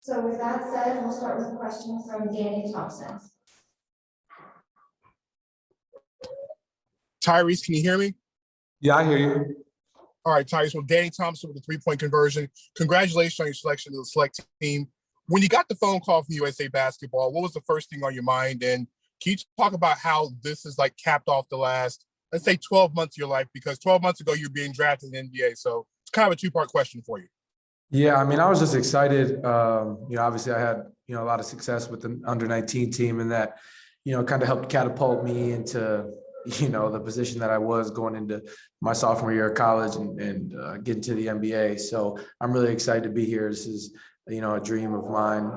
So with that said, we'll start with a question from Danny Thompson. Tyrese, can you hear me? Yeah, I hear you. All right, Tyrese. Well, Danny Thompson with the three-point conversion. Congratulations on your selection to the select team. When you got the phone call from USA Basketball, what was the first thing on your mind? And can you talk about how this is like capped off the last, let's say, 12 months of your life? Because 12 months ago, you were being drafted in the NBA. So it's kind of a two-part question for you. Yeah, I mean, I was just excited. Obviously I had, a lot of success with the under-19 team, and that, kind of helped catapult me into, the position that I was going into my sophomore year of college and getting to the NBA. So I'm really excited to be here. This is, a dream of mine,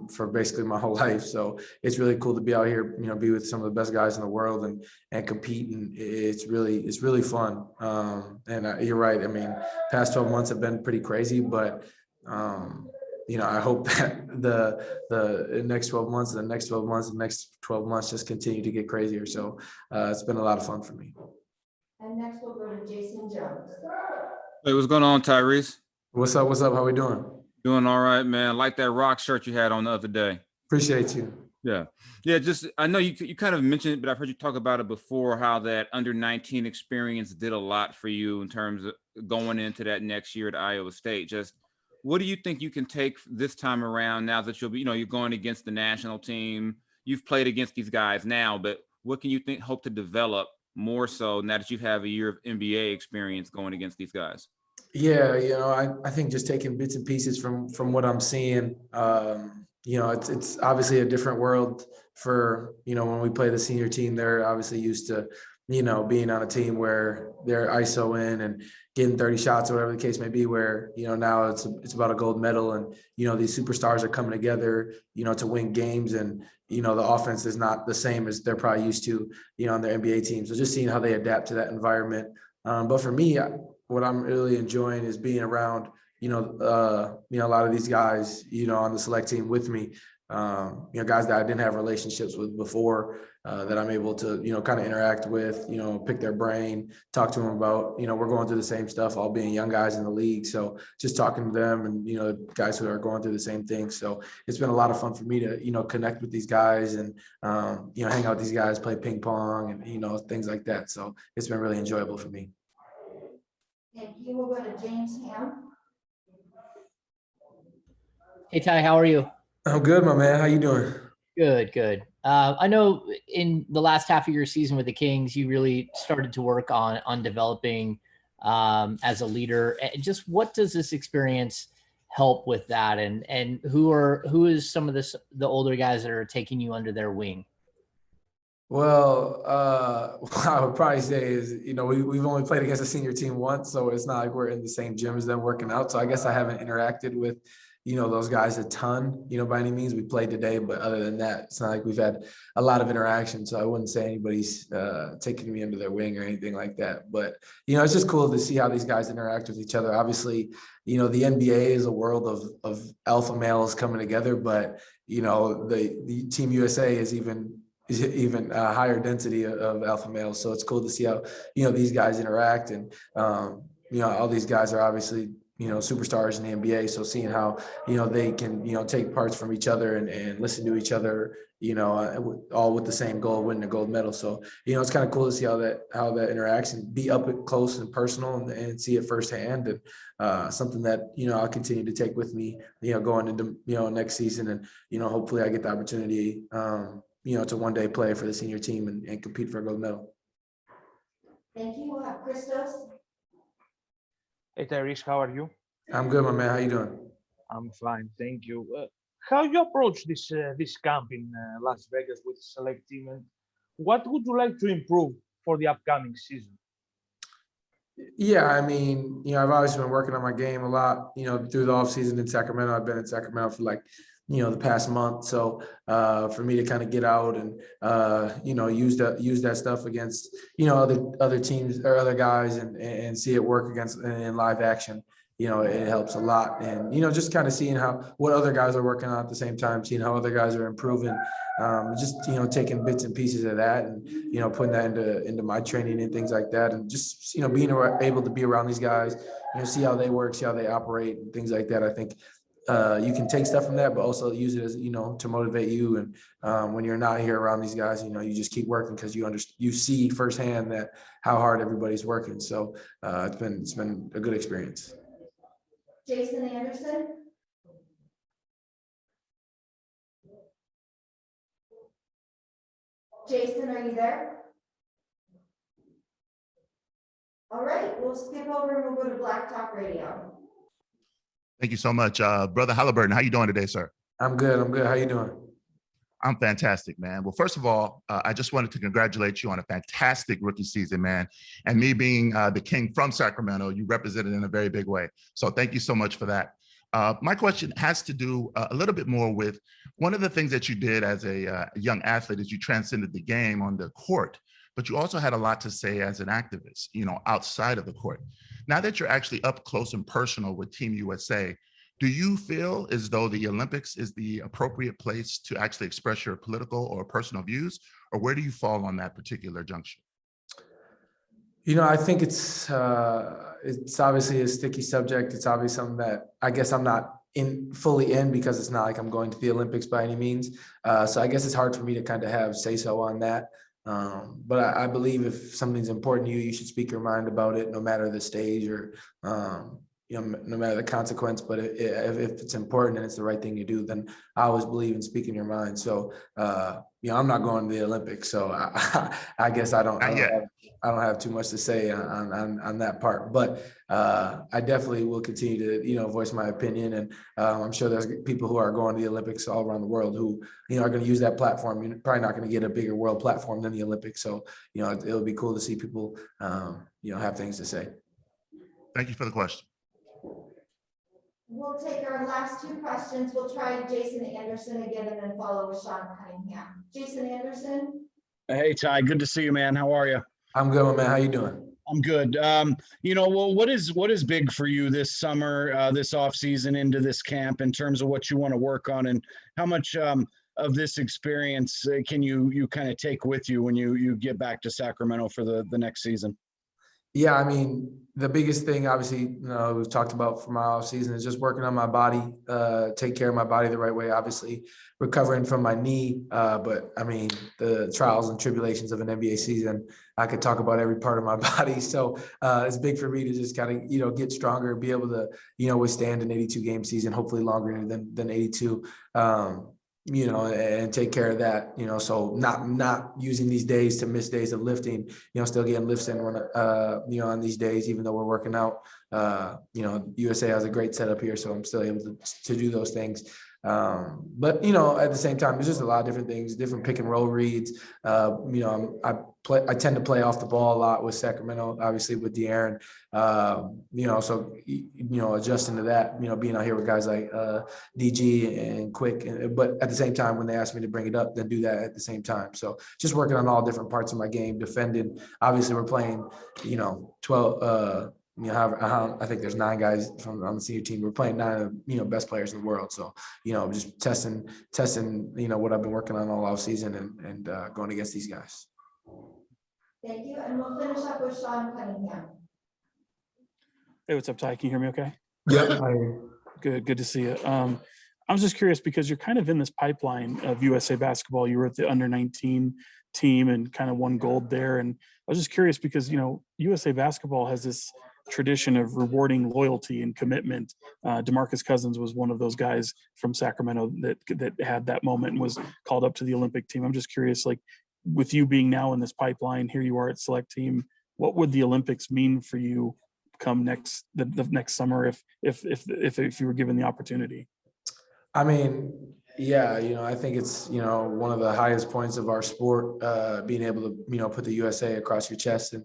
for basically my whole life. So it's really cool to be out here, be with some of the best guys in the world and compete. And it's really fun. You're right. I mean, past 12 months have been pretty crazy, but, I hope that the next 12 months, and the next 12 months, and the next 12 months just continue to get crazier. So it's been a lot of fun for me. And next we'll go to Jason Jones. Hey, what's going on, Tyrese? What's up? How we doing? Doing all right, man. I like that rock shirt you had on the other day. Appreciate you. Yeah. Just I know you kind of mentioned it, but I've heard you talk about it before, how that under-19 experience did a lot for you in terms of going into that next year at Iowa State. Just what do you think you can take this time around now that you'll be, you're going against the national team? You've played against these guys now, but what can you hope to develop more so now that you have a year of NBA experience going against these guys? Yeah, I think just taking bits and pieces from what I'm seeing, it's obviously a different world for, when we play the senior team. They're obviously used to, being on a team where they're ISO in and getting 30 shots or whatever the case may be, where, now it's about a gold medal, and, these superstars are coming together, to win games, and, the offense is not the same as they're probably used to, on their NBA team. So just seeing how they adapt to that environment. But for me, what I'm really enjoying is being around, a lot of these guys, on the select team with me, guys that I didn't have relationships with before, that I'm able to, kind of interact with, pick their brain, talk to them about, we're going through the same stuff, all being young guys in the league. So just talking to them and, guys who are going through the same thing. So it's been a lot of fun for me to, connect with these guys and, hang out with these guys, play ping pong and, things like that. So it's been really enjoyable for me. Thank you. We'll go to James Ham. Hey, Ty, how are you? I'm good, my man. How you doing? Good. I know in the last half of your season with the Kings, you really started to work on developing as a leader. Just what does this experience help with that? And who is some of the older guys that are taking you under their wing? Well, what I would probably say is, we've only played against a senior team once, so it's not like we're in the same gym as them working out. So I guess I haven't interacted with, those guys a ton, by any means. We played today, but other than that, it's not like we've had a lot of interaction. So I wouldn't say anybody's taking me under their wing or anything like that. But, it's just cool to see how these guys interact with each other. Obviously, the NBA is a world of alpha males coming together, but, the Team USA is even a higher density of alpha males. So it's cool to see how, these guys interact. And, all these guys are obviously, superstars in the NBA. So seeing how, they can, take parts from each other and listen to each other, all with the same goal, winning a gold medal. So, it's kind of cool to see how that interacts and be up close and personal and see it firsthand. And something that, I'll continue to take with me, going into, next season. And, hopefully I get the opportunity, to one day play for the senior team and compete for a gold medal. Thank you. We'll have Christos. Hey Tyrese, how are you? I'm good, my man. How you doing? I'm fine, thank you. How you approach this camp in Las Vegas with the select team, and what would you like to improve for the upcoming season? Yeah, I mean, I've always been working on my game a lot, through the off season in Sacramento. I've been in Sacramento for the past month. So for me to kind of get out and, use that stuff against, other teams or other guys and see it work against in live action, it helps a lot. And, just kind of seeing what other guys are working on at the same time, seeing how other guys are improving, just, taking bits and pieces of that and, putting that into my training and things like that. And just, being able to be around these guys, see how they work, see how they operate and things like that. I think you can take stuff from that, but also use it as, to motivate you. And when you're not here around these guys, you just keep working because you see firsthand that how hard everybody's working. So it's been a good experience. Jason Anderson. Jason, are you there? All right, we'll skip over and we'll go to Black Talk Radio. Thank you so much. Brother Haliburton, how you doing today, sir? I'm good. How you doing? I'm fantastic, man. Well, first of all, I just wanted to congratulate you on a fantastic rookie season, man. And me being the King from Sacramento, you represented in a very big way. So thank you so much for that. My question has to do a little bit more with one of the things that you did as a young athlete is you transcended the game on the court, but you also had a lot to say as an activist, outside of the court. Now that you're actually up close and personal with Team USA, do you feel as though the Olympics is the appropriate place to actually express your political or personal views, or where do you fall on that particular junction? I think it's obviously a sticky subject. It's obviously something that I guess I'm not fully in because it's not like I'm going to the Olympics by any means. So I guess it's hard for me to kind of have say so on that. But I believe if something's important to you, you should speak your mind about it, no matter the stage or no matter the consequence. But if it's important and it's the right thing to do, then I always believe in speaking your mind. So I'm not going to the Olympics, so I guess I don't have too much to say on that part. But I definitely will continue to voice my opinion, and I'm sure there's people who are going to the Olympics all around the world who are going to use that platform. You're probably not going to get a bigger world platform than the Olympics, so it'll be cool to see people have things to say. Thank you for the question. We'll take our last two questions. We'll try Jason Anderson again and then follow with Sean Cunningham. Jason Anderson. Hey, Ty, good to see you, man. How are you? I'm good, man. How you doing? I'm good. Well, what is big for you this summer, this off season into this camp in terms of what you want to work on, and how much of this experience can you kind of take with you when you get back to Sacramento for the next season? Yeah, I mean, the biggest thing, obviously, we've talked about for my off season is just working on my body, take care of my body the right way, obviously recovering from my knee. But I mean, the trials and tribulations of an NBA season, I could talk about every part of my body. So it's big for me to just kind of, get stronger, be able to, withstand an 82-game season, hopefully longer than 82. And take care of that, so not using these days to miss days of lifting, still getting lifts in on these days, even though we're working out. USA has a great setup here, so I'm still able to do those things. But at the same time, there's just a lot of different things, different pick and roll reads. I tend to play off the ball a lot with Sacramento, obviously with De'Aaron. So adjusting to that, being out here with guys like DG and Quick, but at the same time, when they ask me to bring it up, then do that at the same time. So just working on all different parts of my game, defending. Obviously, we're playing, 12. I think there's 9 guys on the senior team. We're playing 9 of the best players in the world. So just testing what I've been working on all off season and going against these guys. Thank you, and we'll finish up with Sean Cunningham. Hey, what's up, Ty? Can you hear me okay? Yep. Good to see you. I was just curious because you're kind of in this pipeline of USA basketball. You were at the under-19 team and kind of won gold there. And I was just curious because, USA basketball has this tradition of rewarding loyalty and commitment. DeMarcus Cousins was one of those guys from Sacramento that had that moment and was called up to the Olympic team. I'm just curious, like, with you being now in this pipeline, here you are at select team, what would the Olympics mean for you come the next summer if you were given the opportunity? I mean, yeah, I think it's, one of the highest points of our sport, being able to, put the USA across your chest and,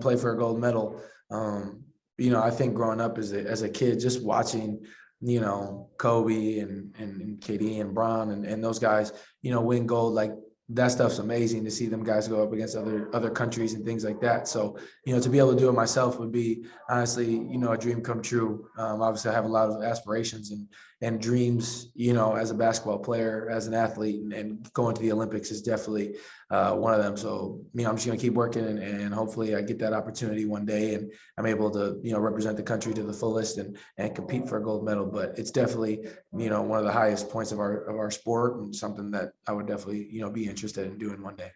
play for a gold medal. I think growing up as a kid, just watching, Kobe and KD and Bron and those guys, win gold, like that stuff's amazing to see them guys go up against other countries and things like that. So, to be able to do it myself would be honestly, a dream come true. Obviously I have a lot of aspirations and, and dreams, as a basketball player, as an athlete, and going to the Olympics is definitely one of them. So, I'm just going to keep working and hopefully I get that opportunity one day and I'm able to, represent the country to the fullest and compete for a gold medal. But it's definitely, one of the highest points of our sport and something that I would definitely, be interested in doing one day.